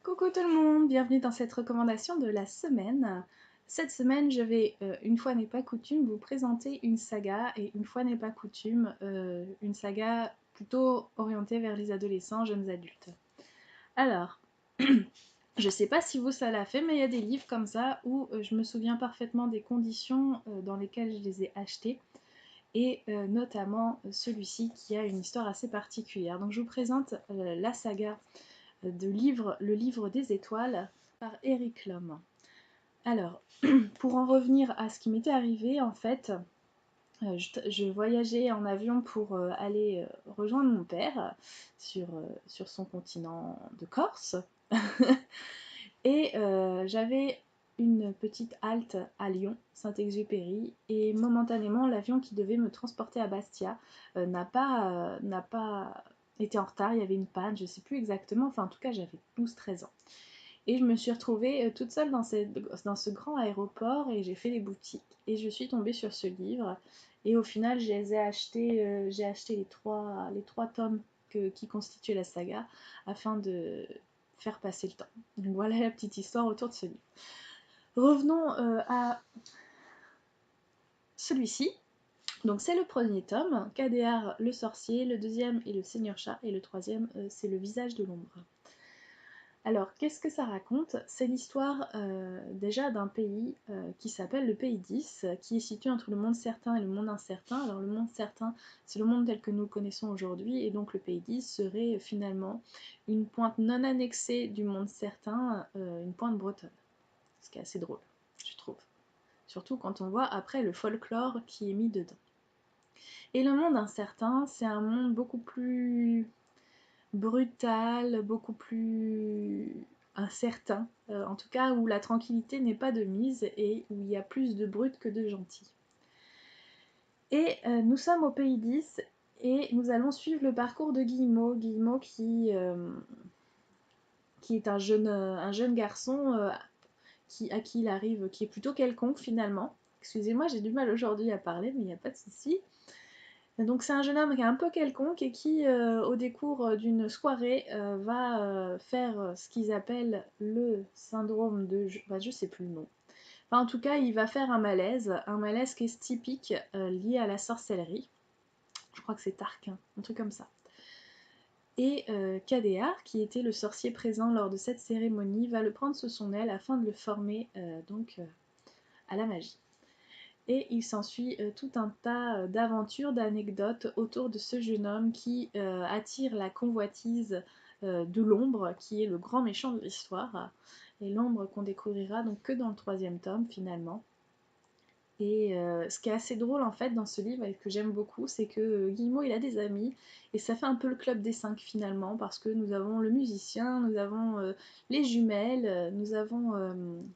Coucou tout le monde, bienvenue dans cette recommandation de la semaine. Cette semaine, je vais, une fois n'est pas coutume, vous présenter une saga, et une fois n'est pas coutume, une saga plutôt orientée vers les adolescents, jeunes adultes. Alors, je sais pas si vous ça l'a fait, mais il y a des livres comme ça où je me souviens parfaitement des conditions dans lesquelles je les ai achetés, et notamment celui-ci qui a une histoire assez particulière. Donc je vous présente la saga le livre des étoiles par Eric Lhomme. Alors, pour en revenir à ce qui m'était arrivé, en fait, je voyageais en avion pour aller rejoindre mon père sur son continent de Corse. Et j'avais une petite halte à Lyon, Saint-Exupéry, et momentanément l'avion qui devait me transporter à Bastia n'a pas été en retard, il y avait une panne, je ne sais plus exactement, enfin en tout cas j'avais 12-13 ans. Et je me suis retrouvée toute seule dans ce grand aéroport et j'ai fait les boutiques et je suis tombée sur ce livre et au final j'ai acheté les trois tomes qui constituent la saga afin de faire passer le temps. Donc voilà la petite histoire autour de ce livre. Revenons à celui-ci. Donc c'est le premier tome, KDR le sorcier, le deuxième est le Seigneur Chat et le troisième c'est le visage de l'ombre. Alors, qu'est-ce que ça raconte? C'est l'histoire déjà d'un pays qui s'appelle le Pays 10, qui est situé entre le monde certain et le monde incertain. Alors, le monde certain, c'est le monde tel que nous le connaissons aujourd'hui, et donc le Pays 10 serait finalement une pointe non annexée du monde certain, une pointe bretonne. Ce qui est assez drôle, je trouve. Surtout quand on voit après le folklore qui est mis dedans. Et le monde incertain, c'est un monde beaucoup plus brutal, beaucoup plus incertain, en tout cas où la tranquillité n'est pas de mise et où il y a plus de brut que de gentil. Et nous sommes au Pays 10 et nous allons suivre le parcours de Guillemot qui est un jeune garçon à qui il arrive, qui est plutôt quelconque finalement. Excusez-moi, j'ai du mal aujourd'hui à parler, mais il n'y a pas de souci. Donc c'est un jeune homme qui est un peu quelconque et qui, au décours d'une soirée, va faire ce qu'ils appellent le syndrome de... je sais plus le nom. Enfin, en tout cas, il va faire un malaise qui est typique lié à la sorcellerie. Je crois que c'est Tarquin, un truc comme ça. Et Kadéar, qui était le sorcier présent lors de cette cérémonie, va le prendre sous son aile afin de le former à la magie. Et il s'ensuit tout un tas d'aventures, d'anecdotes autour de ce jeune homme qui attire la convoitise de l'ombre, qui est le grand méchant de l'histoire. Et l'ombre qu'on découvrira donc que dans le troisième tome finalement. Et ce qui est assez drôle en fait dans ce livre et que j'aime beaucoup, c'est que Guillemot il a des amis et ça fait un peu le club des 5 finalement parce que nous avons le musicien, nous avons les jumelles, nous avons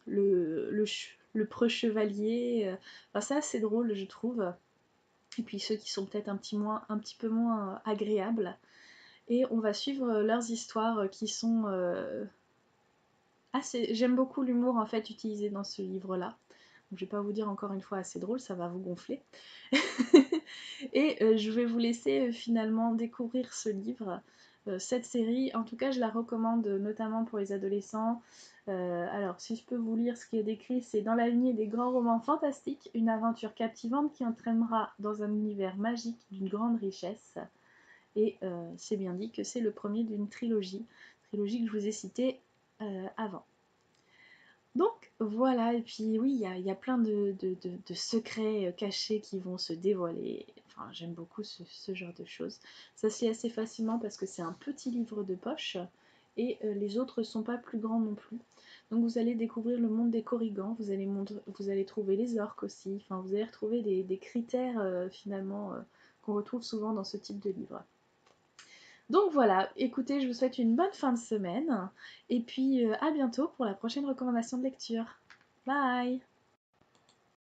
le preux chevalier. Enfin, c'est assez drôle je trouve. Et puis ceux qui sont peut-être un petit peu moins agréables. Et on va suivre leurs histoires qui sont assez... J'aime beaucoup l'humour en fait utilisé dans ce livre-là. Donc, je vais pas vous dire encore une fois assez drôle, ça va vous gonfler. Et je vais vous laisser finalement découvrir ce livre, cette série. En tout cas, je la recommande notamment pour les adolescents. Alors, si je peux vous lire ce qui est décrit, c'est dans la lignée des grands romans fantastiques, une aventure captivante qui entraînera dans un univers magique d'une grande richesse. Et c'est bien dit que c'est le premier d'une trilogie que je vous ai citée avant. Donc voilà, et puis oui, il y a plein de secrets cachés qui vont se dévoiler. Enfin, j'aime beaucoup ce genre de choses. Ça se lit assez facilement parce que c'est un petit livre de poche et les autres sont pas plus grands non plus. Donc vous allez découvrir le monde des Korrigans, vous allez trouver les orques aussi, enfin vous allez retrouver des critères finalement qu'on retrouve souvent dans ce type de livre. Donc voilà, écoutez, je vous souhaite une bonne fin de semaine et puis à bientôt pour la prochaine recommandation de lecture. Bye!